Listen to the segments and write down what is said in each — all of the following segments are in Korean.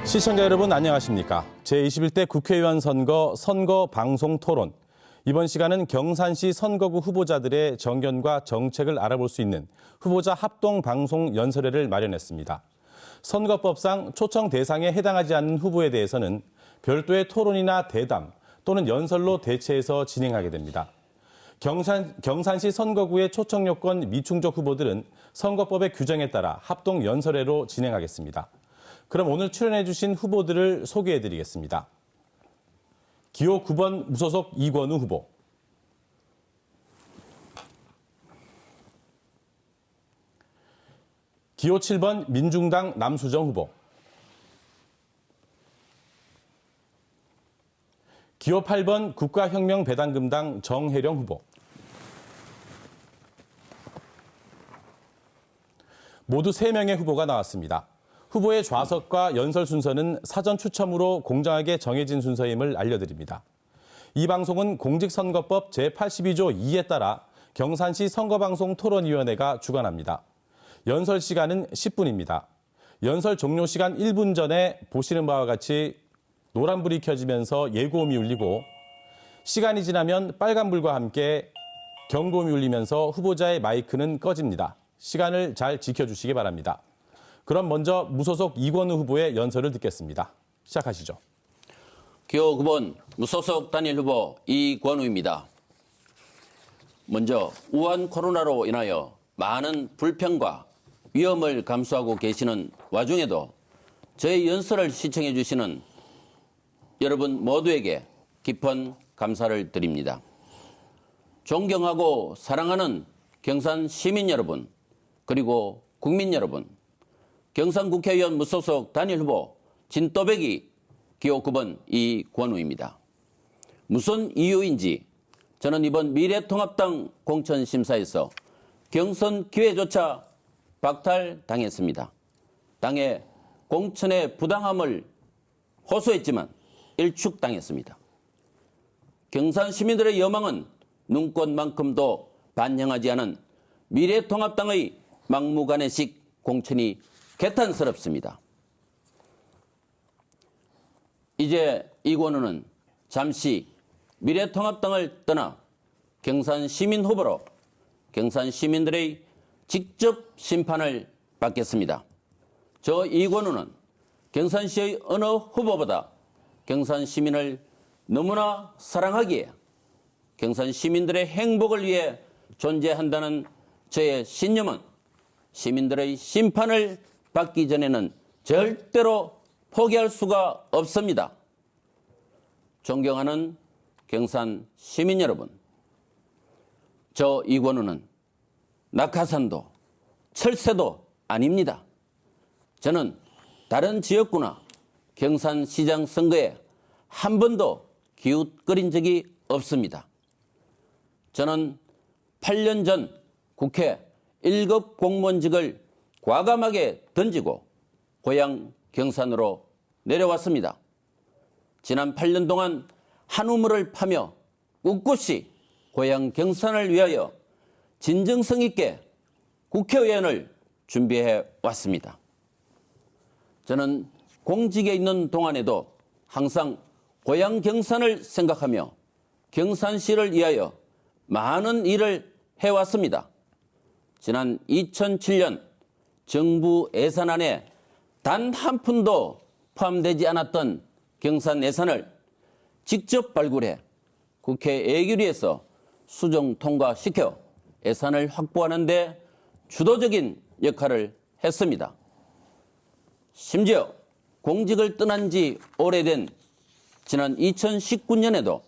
시청자 여러분 안녕하십니까? 제21대 국회의원 선거 방송 토론. 이번 시간은 경산시 선거구 후보자들의 정견과 정책을 알아볼 수 있는 후보자 합동 방송 연설회를 마련했습니다. 선거법상 초청 대상에 해당하지 않는 후보에 대해서는 별도의 토론이나 대담 또는 연설로 대체해서 진행하게 됩니다. 경산시 선거구의 초청 요건 미충족 후보들은 선거법의 규정에 따라 합동 연설회로 진행하겠습니다. 그럼 오늘 출연해 주신 후보들을 소개해 드리겠습니다. 기호 9번 무소속 이권우 후보. 기호 7번 민중당 남수정 후보. 기호 8번 국가혁명배당금당 정혜령 후보. 모두 3명의 후보가 나왔습니다. 후보의 좌석과 연설 순서는 사전 추첨으로 공정하게 정해진 순서임을 알려드립니다. 이 방송은 공직선거법 제82조 2에 따라 경산시 선거방송 토론위원회가 주관합니다. 연설 시간은 10분입니다. 연설 종료 시간 1분 전에 보시는 바와 같이 노란불이 켜지면서 예고음이 울리고 시간이 지나면 빨간불과 함께 경고음이 울리면서 후보자의 마이크는 꺼집니다. 시간을 잘 지켜주시기 바랍니다. 그럼 먼저 무소속 이권우 후보의 연설을 듣겠습니다. 시작하시죠. 기호 9번 무소속 단일 후보 이권우입니다. 먼저 우한 코로나로 인하여 많은 불평과 위험을 감수하고 계시는 와중에도 저의 연설을 시청해 주시는 여러분 모두에게 깊은 감사를 드립니다. 존경하고 사랑하는 경산 시민 여러분, 그리고 국민 여러분, 경산국회의원 무소속 단일 후보 진또배기 기호 9번 이권우입니다. 무슨 이유인지 저는 이번 미래통합당 공천심사에서 경선 기회조차 박탈당했습니다. 당의 공천의 부당함을 호소했지만 일축당했습니다. 경산 시민들의 여망은 눈꽃만큼도 반영하지 않은 미래통합당의 막무가내식 공천이 개탄스럽습니다. 이제 이권우는 잠시 미래통합당을 떠나 경산 시민 후보로 경산 시민들의 직접 심판을 받겠습니다. 저 이권우는 경산시의 어느 후보보다 경산 시민을 너무나 사랑하기에 경산 시민들의 행복을 위해 존재한다는 저의 신념은 시민들의 심판을 받기 전에는 절대로 포기할 수가 없습니다. 존경하는 경산 시민 여러분, 저 이권우는 낙하산도 철새도 아닙니다. 저는 다른 지역구나 경산시장 선거에 한 번도 기웃거린 적이 없습니다. 저는 8년 전 국회 1급 공무원직을 과감하게 던지고 고향 경산으로 내려왔습니다. 지난 8년 동안 한 우물을 파며 꿋꿋이 고향 경산을 위하여 진정성 있게 국회의원을 준비해 왔습니다. 저는 공직에 있는 동안에도 항상 고향 경산을 생각하며 경산시를 위하여 많은 일을 해왔습니다. 지난 2007년 정부 예산안에 단 한 푼도 포함되지 않았던 경산 예산을 직접 발굴해 국회 예결위에서 수정 통과시켜 예산을 확보하는 데 주도적인 역할을 했습니다. 심지어 공직을 떠난 지 오래된 지난 2019년에도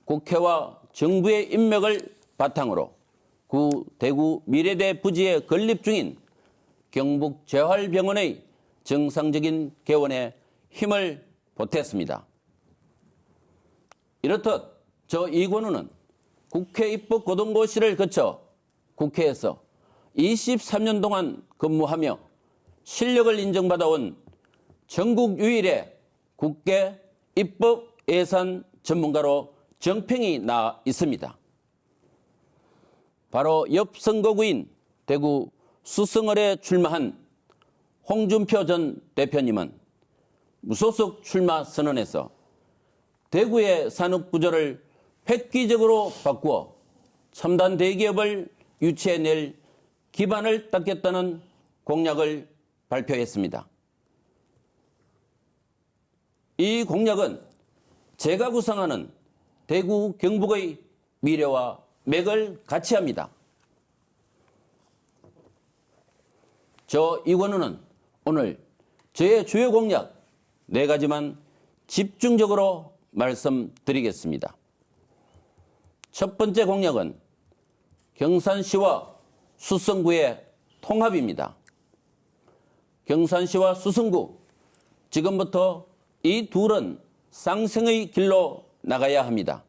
국회와 정부의 인맥을 바탕으로 대구 미래대 부지에 건립 중인 경북재활병원의 정상적인 개원에 힘을 보탰습니다. 이렇듯 저 이권우는 국회 입법고등고시를 거쳐 국회에서 23년 동안 근무하며 실력을 인정받아온 전국 유일의 국회 입법 예산 전문가로 정평이 나 있습니다. 바로 옆 선거구인 대구 수성을에 출마한 홍준표 전 대표님은 무소속 출마 선언에서 대구의 산업 구조를 획기적으로 바꾸어 첨단 대기업을 유치해낼 기반을 닦겠다는 공약을 발표했습니다. 이 공약은 제가 구상하는 대구 경북의 미래와 맥을 같이 합니다. 저 이건우는 오늘 저의 주요 공약 4가지만 집중적으로 말씀드리겠습니다. 첫 번째 공약은 경산시와 수성구의 통합입니다. 경산시와 수성구, 지금부터 이 둘은 쌍생의 길로 나가야 합니다.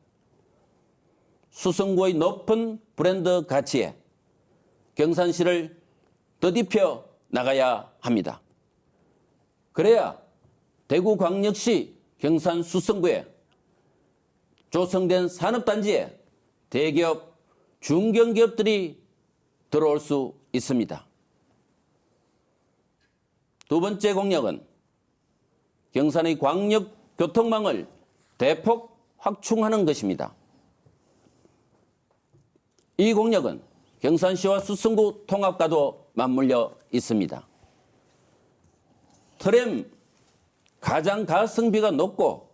수성구의 높은 브랜드 가치에 경산시를 더딥혀 나가야 합니다. 그래야 대구광역시 경산 수성구에 조성된 산업단지에 대기업, 중견기업들이 들어올 수 있습니다. 두 번째 공약은 경산의 광역교통망을 대폭 확충하는 것입니다. 이 공약은 경산시와 수성구 통합과도 맞물려 있습니다. 트램 가장 가성비가 높고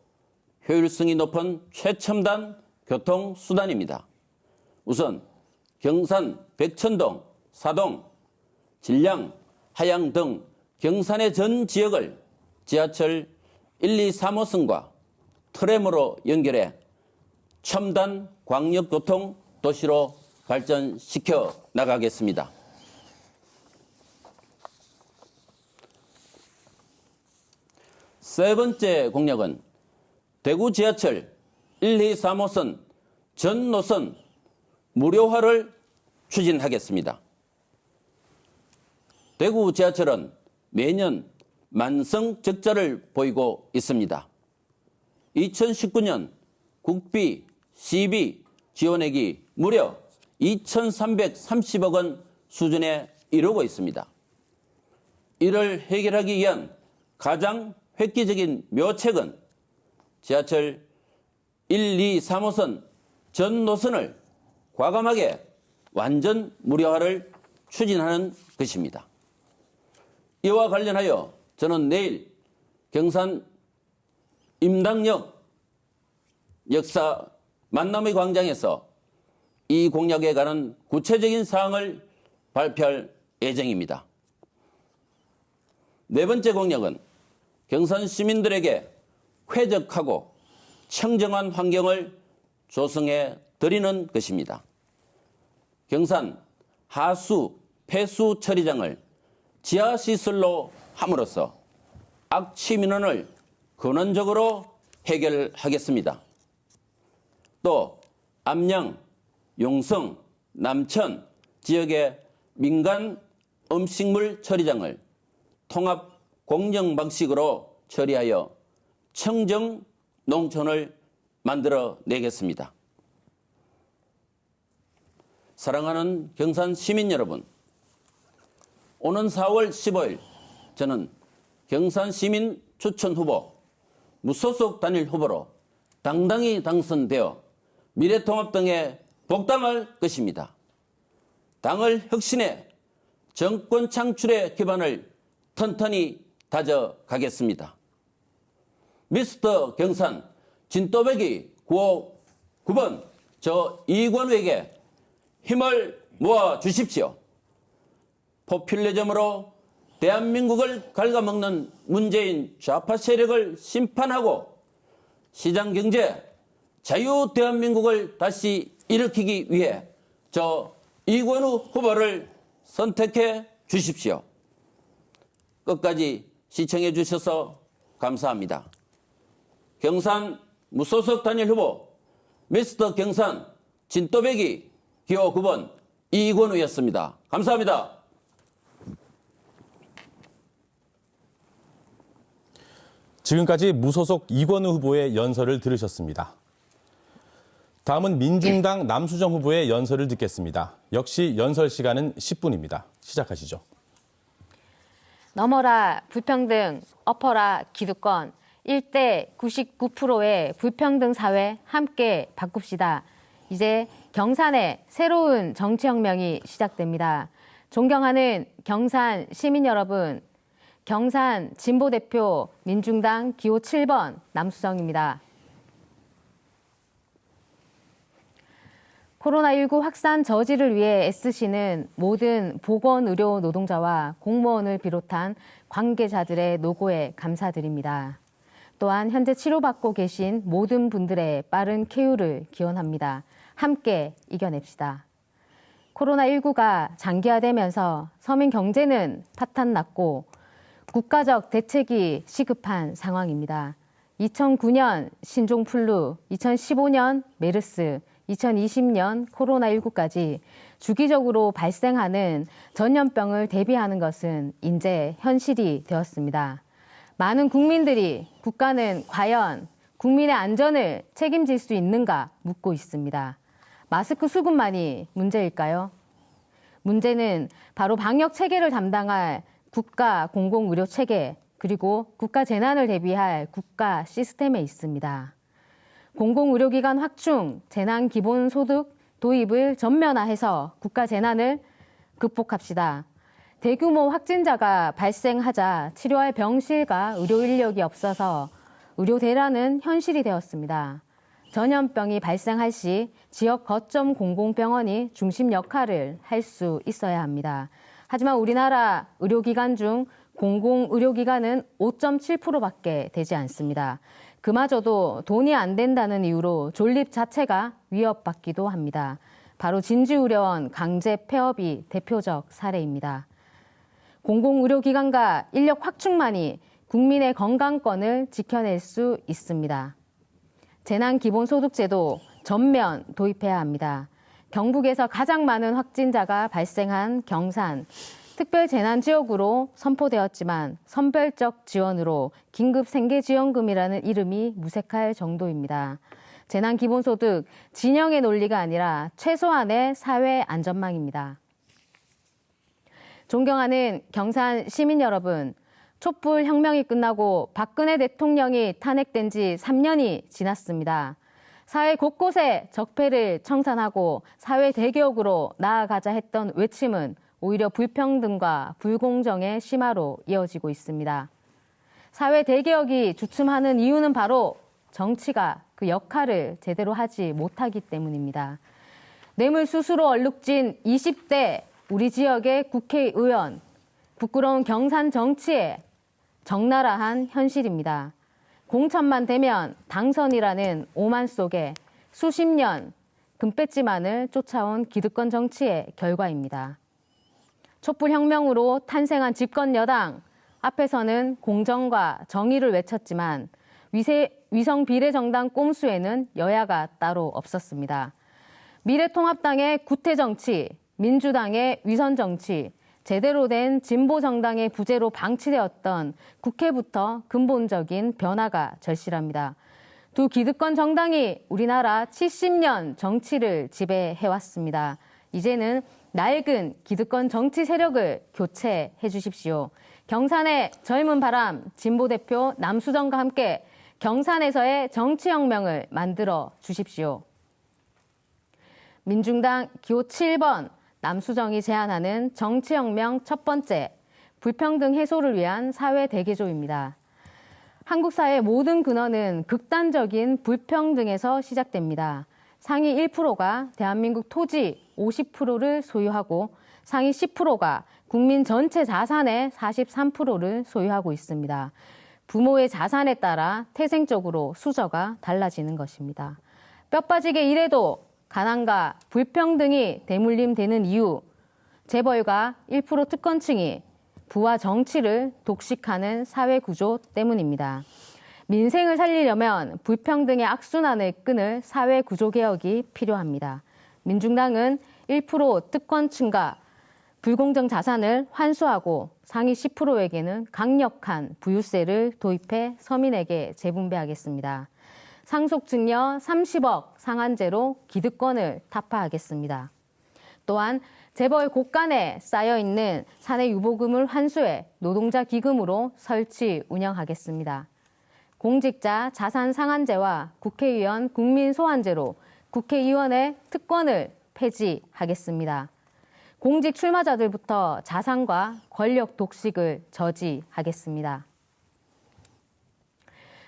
효율성이 높은 최첨단 교통수단입니다. 우선 경산, 백천동, 사동, 진량, 하양 등 경산의 전 지역을 지하철 1, 2, 3호선과 트램으로 연결해 첨단 광역교통 도시로 발전시켜 나가겠습니다. 세 번째 공약은 대구 지하철 1, 2, 3호선 전 노선 무료화를 추진하겠습니다. 대구 지하철은 매년 만성 적자를 보이고 있습니다. 2019년 국비, 시비 지원액이 무려 2,330억 원 수준에 이르고 있습니다. 이를 해결하기 위한 가장 획기적인 묘책은 지하철 1, 2, 3호선 전 노선을 과감하게 완전 무료화를 추진하는 것입니다. 이와 관련하여 저는 내일 경산 임당역 역사 만남의 광장에서 이 공약에 관한 구체적인 사항을 발표할 예정입니다. 네 번째 공약은 경산 시민들에게 쾌적하고 청정한 환경을 조성해 드리는 것입니다. 경산 하수, 폐수 처리장을 지하시설로 함으로써 악취 민원을 근원적으로 해결하겠습니다. 또 암양, 용성, 남천 지역의 민간 음식물 처리장을 통합 공영 방식으로 처리하여 청정 농촌을 만들어 내겠습니다. 사랑하는 경산 시민 여러분, 오는 4월 15일 저는 경산 시민 추천 후보, 무소속 단일 후보로 당당히 당선되어 미래통합당에 복당할 것입니다. 당을 혁신해 정권 창출의 기반을 튼튼히 다져가겠습니다. 미스터 경산 진또배기 9호 9번 저 이건우에게 힘을 모아 주십시오. 포퓰리즘으로 대한민국을 갉아먹는 문재인 좌파 세력을 심판하고 시장경제, 자유 대한민국을 다시 일으키기 위해 저 이건우 후보를 선택해 주십시오. 끝까지 시청해 주셔서 감사합니다. 경산 무소속 단일 후보 미스터 경산 진또배기 기호 9번 이건우였습니다. 감사합니다. 지금까지 무소속 이건우 후보의 연설을 들으셨습니다. 다음은 민중당 남수정 후보의 연설을 듣겠습니다. 역시 연설 시간은 10분입니다. 시작하시죠. 넘어라 불평등, 엎어라 기득권, 1대 99%의 불평등 사회 함께 바꿉시다. 이제 경산의 새로운 정치혁명이 시작됩니다. 존경하는 경산 시민 여러분, 경산 진보대표 민중당 기호 7번 남수정입니다. 코로나19 확산 저지를 위해 애쓰시는 모든 보건의료 노동자와 공무원을 비롯한 관계자들의 노고에 감사드립니다. 또한 현재 치료받고 계신 모든 분들의 빠른 쾌유를 기원합니다. 함께 이겨냅시다. 코로나19가 장기화되면서 서민 경제는 파탄났고 국가적 대책이 시급한 상황입니다. 2009년 신종플루, 2015년 메르스, 2020년 코로나19까지 주기적으로 발생하는 전염병을 대비하는 것은 이제 현실이 되었습니다. 많은 국민들이 국가는 과연 국민의 안전을 책임질 수 있는가 묻고 있습니다. 마스크 수급만이 문제일까요? 문제는 바로 방역 체계를 담당할 국가 공공의료 체계, 그리고 국가 재난을 대비할 국가 시스템에 있습니다. 공공의료기관 확충, 재난기본소득 도입을 전면화해서 국가 재난을 극복합시다. 대규모 확진자가 발생하자 치료할 병실과 의료 인력이 없어서 의료 대란은 현실이 되었습니다. 전염병이 발생할 시 지역 거점 공공병원이 중심 역할을 할 수 있어야 합니다. 하지만 우리나라 의료기관 중 공공의료기관은 5.7%밖에 되지 않습니다. 그마저도 돈이 안 된다는 이유로 존립 자체가 위협받기도 합니다. 바로 진주의료원 강제 폐업이 대표적 사례입니다. 공공의료기관과 인력 확충만이 국민의 건강권을 지켜낼 수 있습니다. 재난기본소득제도 전면 도입해야 합니다. 경북에서 가장 많은 확진자가 발생한 경산, 특별재난지역으로 선포되었지만 선별적 지원으로 긴급생계지원금이라는 이름이 무색할 정도입니다. 재난기본소득, 진영의 논리가 아니라 최소한의 사회 안전망입니다. 존경하는 경산 시민 여러분, 촛불 혁명이 끝나고 박근혜 대통령이 탄핵된 지 3년이 지났습니다. 사회 곳곳에 적폐를 청산하고 사회 대개혁으로 나아가자 했던 외침은 오히려 불평등과 불공정의 심화로 이어지고 있습니다. 사회 대개혁이 주춤하는 이유는 바로 정치가 그 역할을 제대로 하지 못하기 때문입니다. 뇌물수수로 얼룩진 20대 우리 지역의 국회의원, 부끄러운 경산 정치에 적나라한 현실입니다. 공천만 되면 당선이라는 오만 속에 수십 년 금배지만을 쫓아온 기득권 정치의 결과입니다. 촛불혁명으로 탄생한 집권 여당, 앞에서는 공정과 정의를 외쳤지만 위성 비례정당 꼼수에는 여야가 따로 없었습니다. 미래통합당의 구태정치, 민주당의 위선정치, 제대로 된 진보정당의 부재로 방치되었던 국회부터 근본적인 변화가 절실합니다. 두 기득권 정당이 우리나라 70년 정치를 지배해왔습니다. 이제는 낡은 기득권 정치 세력을 교체해 주십시오. 경산의 젊은 바람 진보대표 남수정과 함께 경산에서의 정치혁명을 만들어 주십시오. 민중당 기호 7번 남수정이 제안하는 정치혁명 첫 번째, 불평등 해소를 위한 사회 대개조입니다. 한국 사회의 모든 근원은 극단적인 불평등에서 시작됩니다. 상위 1%가 대한민국 토지 50%를 소유하고 상위 10%가 국민 전체 자산의 43%를 소유하고 있습니다. 부모의 자산에 따라 태생적으로 수저가 달라지는 것입니다. 뼈 빠지게 일해도 가난과 불평등이 대물림되는 이유, 재벌과 1% 특권층이 부와 정치를 독식하는 사회구조 때문입니다. 민생을 살리려면 불평등의 악순환을 끊을 사회구조개혁이 필요합니다. 민중당은 1% 특권층과 불공정 자산을 환수하고 상위 10%에게는 강력한 부유세를 도입해 서민에게 재분배하겠습니다. 상속증여 30억 상한제로 기득권을 타파하겠습니다. 또한 재벌 곳간에 쌓여있는 사내 유보금을 환수해 노동자 기금으로 설치 운영하겠습니다. 공직자 자산 상한제와 국회의원 국민 소환제로 국회의원의 특권을 폐지하겠습니다. 공직 출마자들부터 자산과 권력 독식을 저지하겠습니다.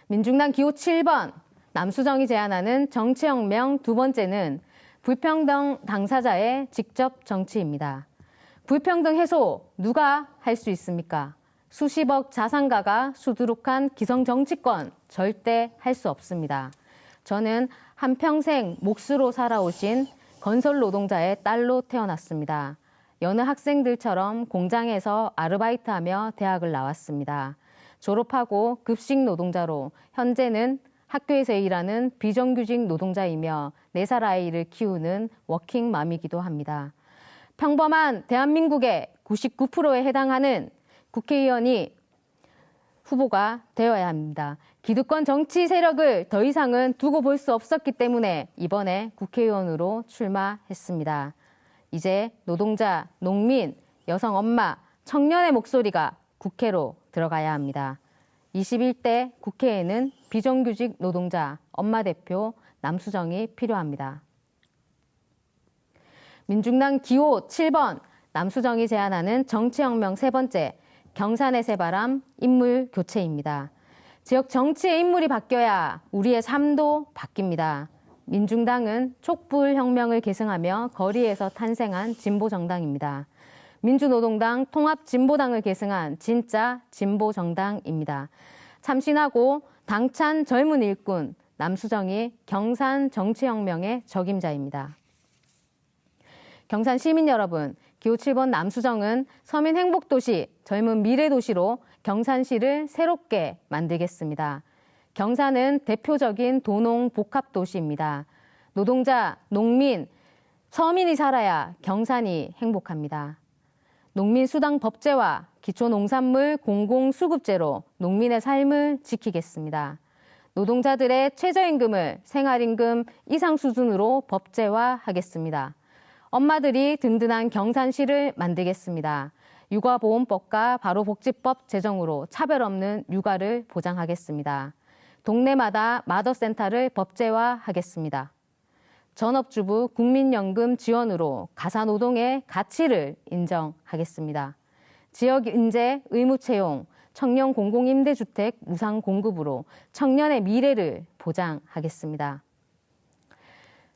민중당 기호 7번 남수정이 제안하는 정치혁명 두 번째는 불평등 당사자의 직접 정치입니다. 불평등 해소 누가 할 수 있습니까? 수십억 자산가가 수두룩한 기성 정치권 절대 할 수 없습니다. 저는 한평생 몫으로 살아오신 건설 노동자의 딸로 태어났습니다. 여느 학생들처럼 공장에서 아르바이트하며 대학을 나왔습니다. 졸업하고 급식 노동자로 현재는 학교에서 일하는 비정규직 노동자이며 4살 아이를 키우는 워킹맘이기도 합니다. 평범한 대한민국의 99%에 해당하는 국회의원이 후보가 되어야 합니다. 기득권 정치 세력을 더 이상은 두고 볼 수 없었기 때문에 이번에 국회의원으로 출마했습니다. 이제 노동자, 농민, 여성 엄마, 청년의 목소리가 국회로 들어가야 합니다. 21대 국회에는 비정규직 노동자, 엄마 대표 남수정이 필요합니다. 민중당 기호 7번 남수정이 제안하는 정치혁명 세 번째, 경산의 새바람, 인물 교체입니다. 지역 정치의 인물이 바뀌어야 우리의 삶도 바뀝니다. 민중당은 촛불혁명을 계승하며 거리에서 탄생한 진보정당입니다. 민주노동당, 통합진보당을 계승한 진짜 진보정당입니다. 참신하고 당찬 젊은 일꾼 남수정이 경산 정치혁명의 적임자입니다. 경산 시민 여러분, 기호 7번 남수정은 서민 행복도시, 젊은 미래도시로 경산시를 새롭게 만들겠습니다. 경산은 대표적인 도농 복합도시입니다. 노동자, 농민, 서민이 살아야 경산이 행복합니다. 농민수당 법제와 기초농산물 공공수급제로 농민의 삶을 지키겠습니다. 노동자들의 최저임금을 생활임금 이상 수준으로 법제화하겠습니다. 엄마들이 든든한 경산시를 만들겠습니다. 육아보험법과 바로복지법 제정으로 차별 없는 육아를 보장하겠습니다. 동네마다 마더센터를 법제화하겠습니다. 전업주부 국민연금 지원으로 가사노동의 가치를 인정하겠습니다. 지역인재 의무채용, 청년 공공임대주택 무상 공급으로 청년의 미래를 보장하겠습니다.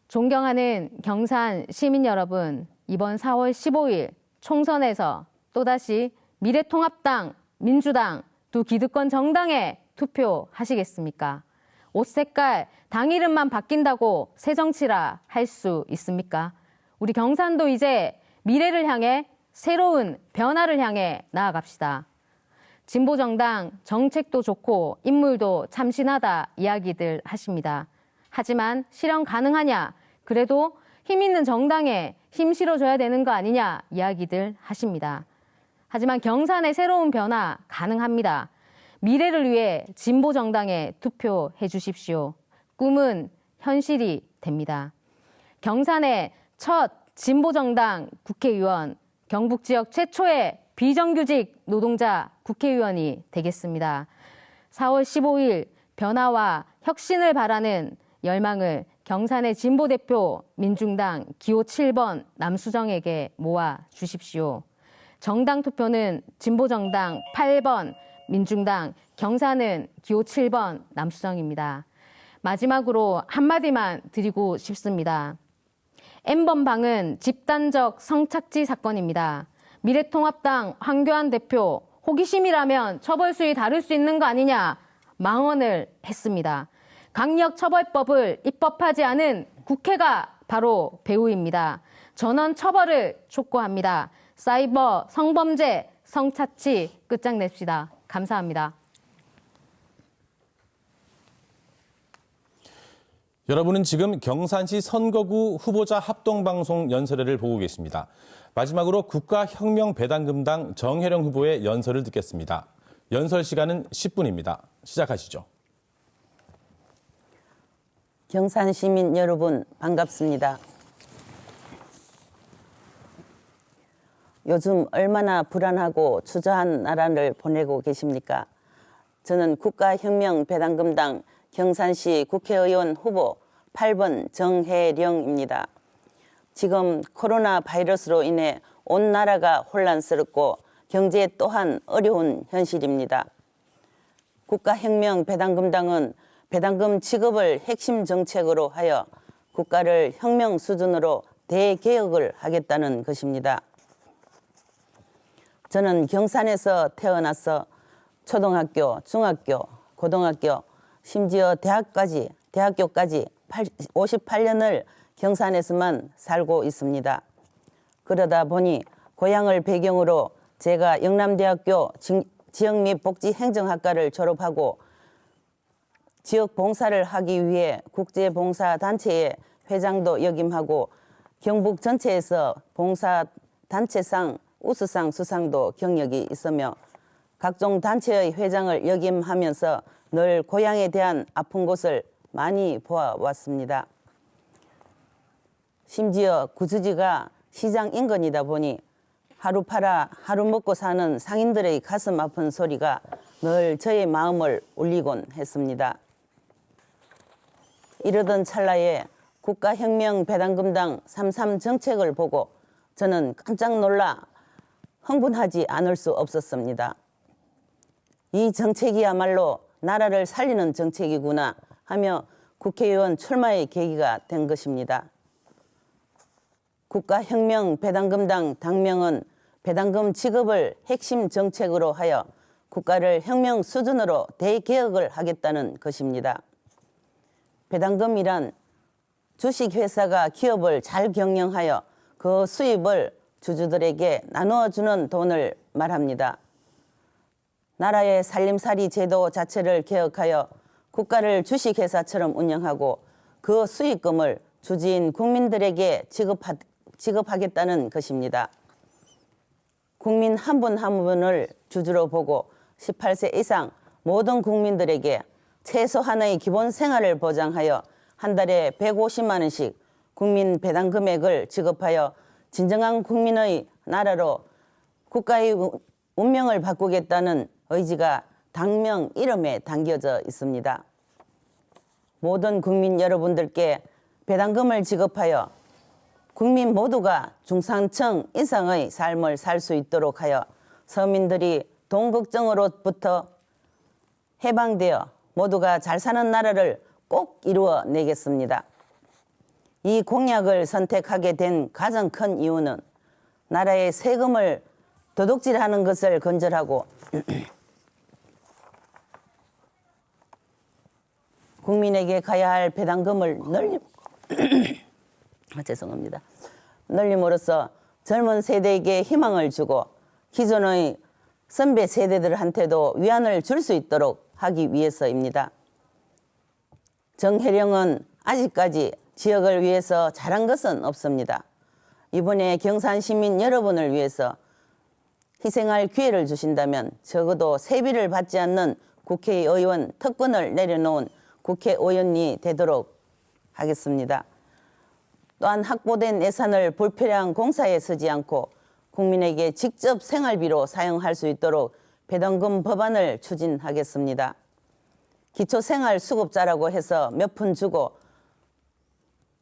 존경하는 경산 시민 여러분, 이번 4월 15일 총선에서 또다시 미래통합당, 민주당 두 기득권 정당에 투표하시겠습니까? 옷 색깔, 당 이름만 바뀐다고 새 정치라 할 수 있습니까? 우리 경산도 이제 미래를 향해 새로운 변화를 향해 나아갑시다. 진보정당 정책도 좋고 인물도 참신하다 이야기들 하십니다. 하지만 실현 가능하냐? 그래도 힘 있는 정당에 힘 실어줘야 되는 거 아니냐 이야기들 하십니다. 하지만 경산의 새로운 변화 가능합니다. 미래를 위해 진보정당에 투표해 주십시오. 꿈은 현실이 됩니다. 경산의 첫 진보정당 국회의원, 경북 지역 최초의 비정규직 노동자 국회의원이 되겠습니다. 4월 15일 변화와 혁신을 바라는 열망을 경산의 진보대표 민중당 기호 7번 남수정에게 모아 주십시오. 정당 투표는 진보정당 8번, 민중당, 경산은 기호 7번 남수정입니다. 마지막으로 한마디만 드리고 싶습니다. N번방은 집단적 성착취 사건입니다. 미래통합당 황교안 대표, 호기심이라면 처벌 수위 다를 수 있는 거 아니냐 망언을 했습니다. 강력처벌법을 입법하지 않은 국회가 바로 배후입니다. 전원 처벌을 촉구합니다. 사이버 성범죄, 성착취 끝장냅시다. 감사합니다. 여러분은 지금 경산시 선거구 후보자 합동방송 연설회를 보고 계십니다. 마지막으로 국가혁명배당금당 정혜령 후보의 연설을 듣겠습니다. 연설 시간은 10분입니다. 시작하시죠. 경산 시민 여러분 반갑습니다. 요즘 얼마나 불안하고 추저한 나라를 보내고 계십니까? 저는 국가혁명배당금당 경산시 국회의원 후보 8번 정혜령입니다. 지금 코로나 바이러스로 인해 온 나라가 혼란스럽고 경제 또한 어려운 현실입니다. 국가혁명배당금당은 배당금 지급을 핵심 정책으로 하여 국가를 혁명 수준으로 대개혁을 하겠다는 것입니다. 저는 경산에서 태어나서 초등학교, 중학교, 고등학교, 심지어 대학교까지 58년을 경산에서만 살고 있습니다. 그러다 보니 고향을 배경으로 제가 영남대학교 지역 및 복지행정학과를 졸업하고 지역 봉사를 하기 위해 국제봉사단체의 회장도 역임하고 경북 전체에서 봉사단체상, 우수상 수상도 경력이 있으며 각종 단체의 회장을 역임하면서 늘 고향에 대한 아픈 곳을 많이 보아왔습니다. 심지어 구주지가 시장 인근이다 보니 하루 팔아 하루 먹고 사는 상인들의 가슴 아픈 소리가 늘 저의 마음을 울리곤 했습니다. 이러던 찰나에 국가혁명배당금당 33 정책을 보고 저는 깜짝 놀라 흥분하지 않을 수 없었습니다. 이 정책이야말로 나라를 살리는 정책이구나 하며 국회의원 출마의 계기가 된 것입니다. 국가혁명배당금당 당명은 배당금 지급을 핵심 정책으로 하여 국가를 혁명 수준으로 대개혁을 하겠다는 것입니다. 배당금이란 주식회사가 기업을 잘 경영하여 그 수입을 주주들에게 나누어주는 돈을 말합니다. 나라의 살림살이 제도 자체를 개혁하여 국가를 주식회사처럼 운영하고 그 수익금을 주지인 국민들에게 지급하겠다는 것입니다. 국민 한 분 한 분을 주주로 보고 18세 이상 모든 국민들에게 최소한의 기본 생활을 보장하여 한 달에 150만 원씩 국민 배당 금액을 지급하여 진정한 국민의 나라로 국가의 운명을 바꾸겠다는 의지가 당명 이름에 담겨져 있습니다. 모든 국민 여러분들께 배당금을 지급하여 국민 모두가 중산층 이상의 삶을 살 수 있도록 하여 서민들이 돈 걱정으로부터 해방되어 모두가 잘 사는 나라를 꼭 이루어내겠습니다. 이 공약을 선택하게 된 가장 큰 이유는 나라의 세금을 도둑질하는 것을 근절하고 국민에게 가야 할 배당금을 늘림으로써 젊은 세대에게 희망을 주고 기존의 선배 세대들한테도 위안을 줄 수 있도록 하기 위해서입니다. 정혜령은 아직까지 지역을 위해서 잘한 것은 없습니다. 이번에 경산 시민 여러분을 위해서 희생할 기회를 주신다면 적어도 세비를 받지 않는 국회의원 특권을 내려놓은 국회의원이 되도록 하겠습니다. 또한 확보된 예산을 불필요한 공사에 쓰지 않고 국민에게 직접 생활비로 사용할 수 있도록 배당금 법안을 추진하겠습니다. 기초생활수급자라고 해서 몇 푼 주고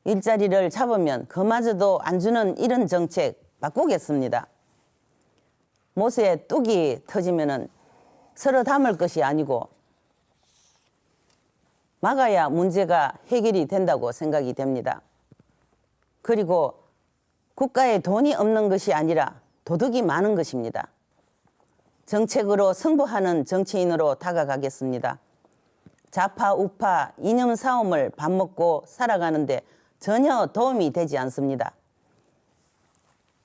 일자리를 잡으면 그마저도 안 주는 이런 정책 바꾸겠습니다. 못에 뚝이 터지면 서로 담을 것이 아니고 막아야 문제가 해결이 된다고 생각이 됩니다. 그리고 국가에 돈이 없는 것이 아니라 도둑이 많은 것입니다. 정책으로 승부하는 정치인으로 다가가겠습니다. 좌파 우파 이념 싸움을 밥 먹고 살아가는데 전혀 도움이 되지 않습니다.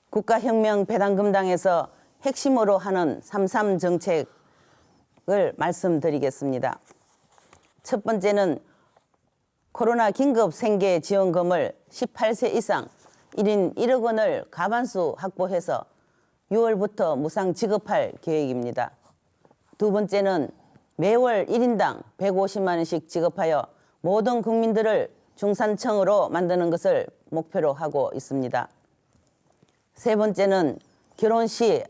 국가혁명배당금당에서 핵심으로 하는 33 정책을 말씀드리겠습니다. 첫 번째는 코로나 긴급 생계 지원금을 18세 이상 1인 1억 원을 과반수 확보해서 6월부터 무상 지급할 계획입니다. 두 번째는 매월 1인당 150만 원씩 지급하여 모든 국민들을 중산층으로 만드는 것을 목표로 하고 있습니다. 세 번째는 결혼 시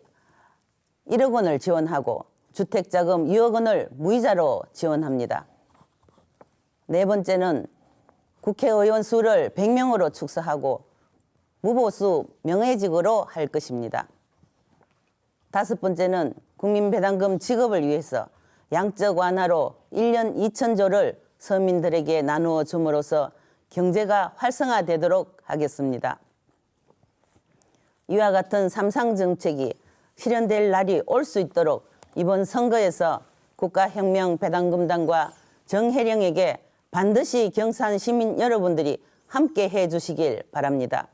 1억 원을 지원하고 주택자금 2억 원을 무이자로 지원합니다. 네 번째는 국회의원 수를 100명으로 축소하고 무보수 명예직으로 할 것입니다. 다섯 번째는 국민배당금 지급을 위해서 양적 완화로 1년 2천조를 서민들에게 나누어 줌으로써 경제가 활성화되도록 하겠습니다. 이와 같은 삼상정책이 실현될 날이 올 수 있도록 이번 선거에서 국가혁명배당금당과 정혜령에게 반드시 경산 시민 여러분들이 함께 해주시길 바랍니다.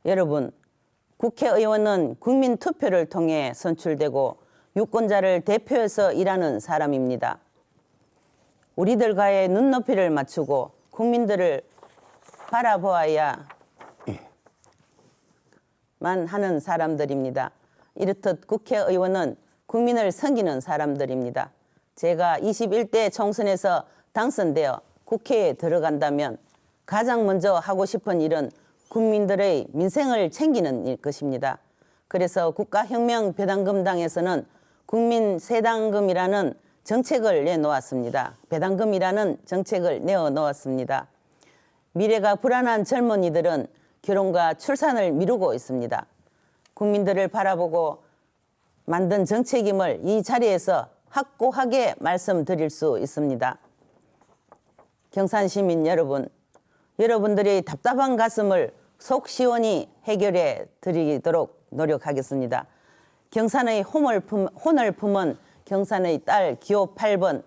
여러분, 국회의원은 국민 투표를 통해 선출되고 유권자를 대표해서 일하는 사람입니다. 우리들과의 눈높이를 맞추고 국민들을 바라보아야만 하는 사람들입니다. 이렇듯 국회의원은 국민을 섬기는 사람들입니다. 제가 21대 총선에서 당선되어 국회에 들어간다면 가장 먼저 하고 싶은 일은 국민들의 민생을 챙기는 일 것입니다. 그래서 국가혁명배당금당에서는 국민세당금이라는 정책을 내놓았습니다. 배당금이라는 정책을 내어놓았습니다. 미래가 불안한 젊은이들은 결혼과 출산을 미루고 있습니다. 국민들을 바라보고 만든 정책임을 이 자리에서 확고하게 말씀드릴 수 있습니다. 경산시민 여러분, 여러분들의 답답한 가슴을 속 시원히 해결해 드리도록 노력하겠습니다. 경산의 혼을 품은 경산의 딸 기호 8번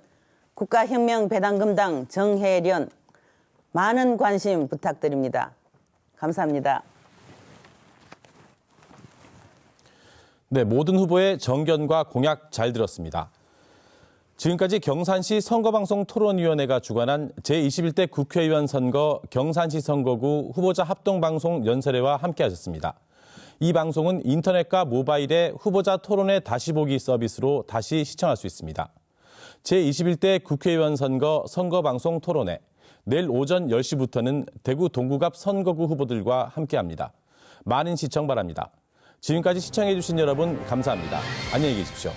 국가혁명배당금당 정혜련, 많은 관심 부탁드립니다. 감사합니다. 네, 모든 후보의 정견과 공약 잘 들었습니다. 지금까지 경산시 선거방송 토론위원회가 주관한 제21대 국회의원 선거 경산시 선거구 후보자 합동방송 연설회와 함께하셨습니다. 이 방송은 인터넷과 모바일의 후보자 토론회 다시 보기 서비스로 다시 시청할 수 있습니다. 제21대 국회의원 선거 선거방송 토론회, 내일 오전 10시부터는 대구 동구갑 선거구 후보들과 함께합니다. 많은 시청 바랍니다. 지금까지 시청해주신 여러분 감사합니다. 안녕히 계십시오.